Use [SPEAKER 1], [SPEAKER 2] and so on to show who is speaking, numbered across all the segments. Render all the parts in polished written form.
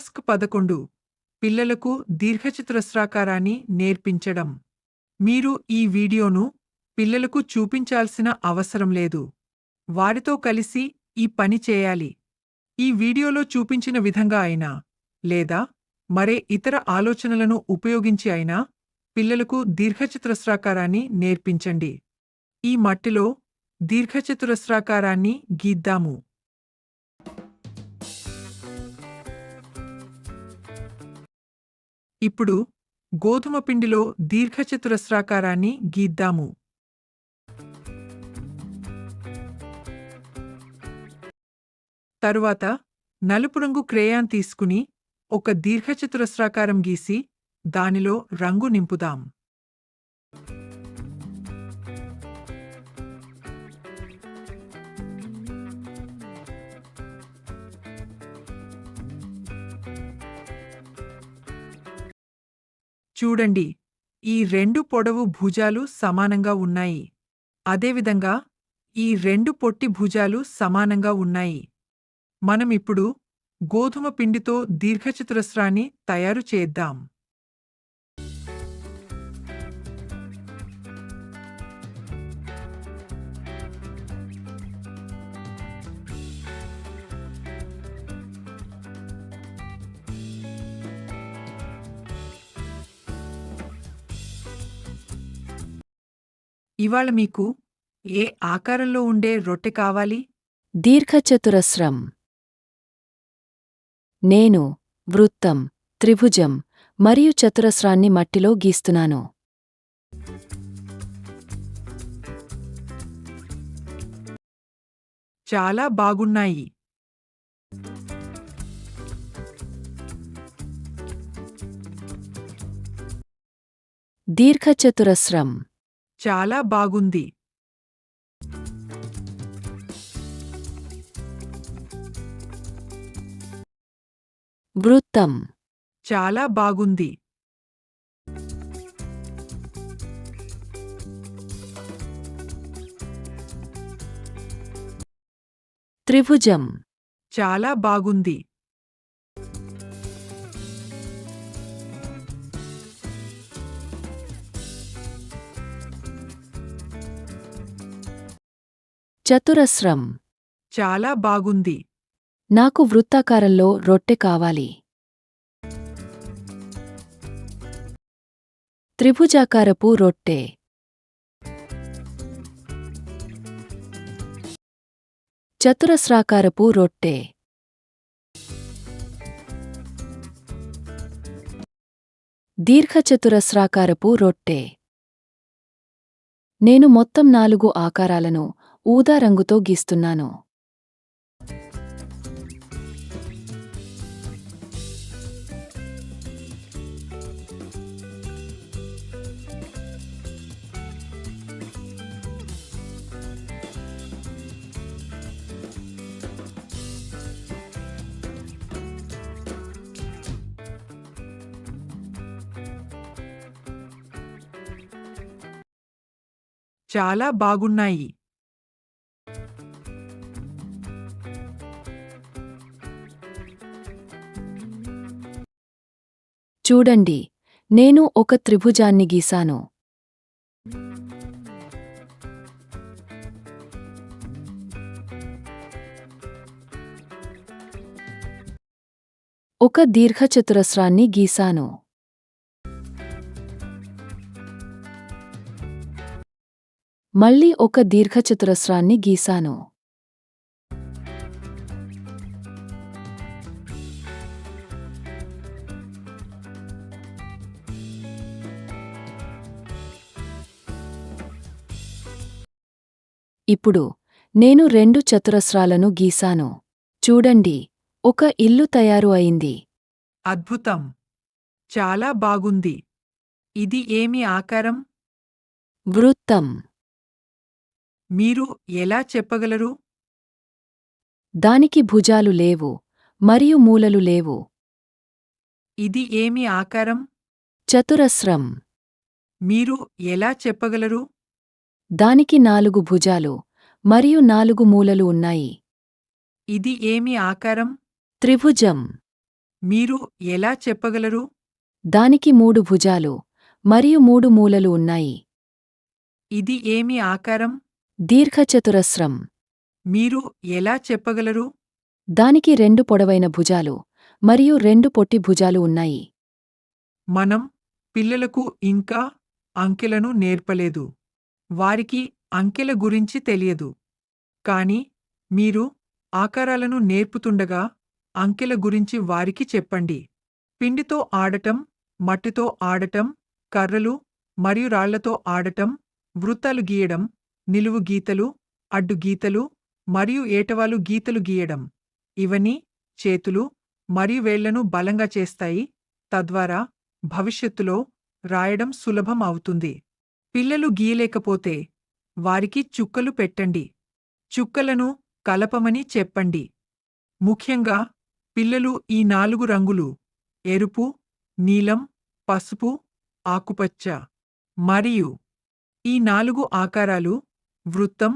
[SPEAKER 1] Task 11 పిల్లలకు దీర్ఘచతురస్రాకారాన్ని నేర్పించడం. మీరు ఈ వీడియోను పిల్లలకు చూపించాల్సిన అవసరం లేదు. వారితో కలిసి ఈ పని చేయాలి. ఈ వీడియోలో చూపించిన విధంగా అయినా లేదా మరే ఇతర ఆలోచనలను ఉపయోగించి అయినా పిల్లలకు దీర్ఘచతురస్రాకారాన్ని నేర్పించండి. ఈ మట్టిలో దీర్ఘచతురస్రాకారాన్ని గీద్దాము. ఇప్పుడు గోధుమ పిండిలో దీర్ఘచతురస్రాకారాన్ని గీద్దాము. తరువాత నలుపు రంగు క్రేయాన్ తీసుకుని ఒక దీర్ఘచతురస్రాకారం గీసి దానిలో రంగు నింపుదాం. చూడండి, ఈ రెండు పొడవు భుజాలు సమానంగా ఉన్నాయి. అదేవిధంగా ఈ రెండు పొట్టి భుజాలు సమానంగా ఉన్నాయి. మనమిప్పుడు గోధుమ పిండితో దీర్ఘచతురస్రాన్ని తయారు చేద్దాం. ఇవాళ మీకు ఏ ఆకారంలో ఉండే రొట్టె కావాలి?
[SPEAKER 2] దీర్ఘచతురస్రం. నేను వృత్తం, త్రిభుజం మరియు చతురస్రాన్ని మట్టిలో గీస్తున్నాను.
[SPEAKER 1] చాలా బాగున్నాయి.
[SPEAKER 2] దీర్ఘచతురస్రం.
[SPEAKER 1] చాలా బాగుంది.
[SPEAKER 2] వృత్తం.
[SPEAKER 1] చాలా బాగుంది.
[SPEAKER 2] త్రిభుజం.
[SPEAKER 1] చాలా బాగుంది.
[SPEAKER 2] చతురస్రం.
[SPEAKER 1] చాలా బాగుంది.
[SPEAKER 2] నాకు వృత్తాకారంలో రొట్టె కావాలి. త్రిభుజాకారపు రొట్టె. చతురస్రాకారపు రొట్టె. దీర్ఘచతురస్రాకారపు రొట్టె. నేను మొత్తం 4 ఆకారాలను ఊదా రంగుతో గీస్తున్నాను.
[SPEAKER 1] చాలా బాగున్నాయి.
[SPEAKER 2] చూడండి, నేను ఒక త్రిభుజాన్ని గీసాను. ఒక దీర్ఘచతురస్రాన్ని గీసాను. మళ్ళీ ఒక దీర్ఘచతురస్రాన్ని గీసాను. ఇప్పుడు నేను 2 చతురస్రాలను గీసాను. చూడండి, ఒక ఇల్లు తయారు అయింది.
[SPEAKER 1] అద్భుతం. చాలా బాగుంది. ఇది ఏమి ఆకారం?
[SPEAKER 2] వృత్తం.
[SPEAKER 1] మీరు ఎలా చెప్పగలరు?
[SPEAKER 2] దానికి భుజాలు లేవు మరియు మూలలు లేవు.
[SPEAKER 1] ఇది ఏమి ఆకారం?
[SPEAKER 2] చతురస్రం.
[SPEAKER 1] మీరు ఎలా చెప్పగలరు?
[SPEAKER 2] దానికి 4 భుజాలు మరియు 4 మూలలు ఉన్నాయి.
[SPEAKER 1] ఇది ఏమి ఆకారం?
[SPEAKER 2] త్రిభుజం.
[SPEAKER 1] మీరు ఎలా చెప్పగలరు?
[SPEAKER 2] దానికి 3 భుజాలు మరియు 3 మూలలు ఉన్నాయి.
[SPEAKER 1] ఇది ఏమి ఆకారం?
[SPEAKER 2] దీర్ఘచతురస్రం.
[SPEAKER 1] మీరు ఎలా చెప్పగలరు?
[SPEAKER 2] దానికి 2 పొడవైన భుజాలు మరియు 2 పొట్టి భుజాలు ఉన్నాయి.
[SPEAKER 1] మనం పిల్లలకు ఇంకా అంకెలను నేర్పలేదు. వారికి అంకెల గురించి తెలియదు. కానీ మీరు ఆకారాలను నేర్పుతుండగా అంకెల గురించి వారికి చెప్పండి. పిండితో ఆడటం, మట్టితో ఆడటం, కర్రలు మరియు రాళ్లతో ఆడటం, వృత్తాలు గీయడం, నిలువు గీతలు, అడ్డు గీతలు మరియు ఏటవాలు గీతలు గీయడం. ఇవన్నీ చేతులు మరియు వేళ్లను బలంగా చేస్తాయి, తద్వారా భవిష్యత్తులో రాయడం సులభం అవుతుంది. పిల్లలు గీయలేకపోతే వారికి చుక్కలు పెట్టండి. చుక్కలను కలపమని చెప్పండి. ముఖ్యంగా పిల్లలు ఈ 4 రంగులు ఎరుపు, నీలం, పసుపు, ఆకుపచ్చ మరియు ఈ 4 ఆకారాలు వృత్తం,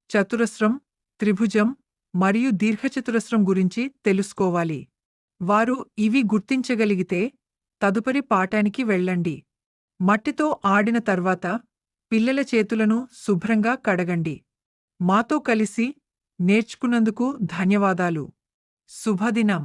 [SPEAKER 1] చతురస్రం, త్రిభుజం మరియు దీర్ఘచతురస్రం గురించి తెలుసుకోవాలి. వారు ఇవి గుర్తించగలిగితే తదుపరి పాఠానికి వెళ్ళండి. మట్టితో ఆడిన తర్వాత పిల్లల చేతులను శుభ్రంగా కడగండి. మాతో కలిసి నేర్చుకున్నందుకు ధన్యవాదాలు. శుభదినం.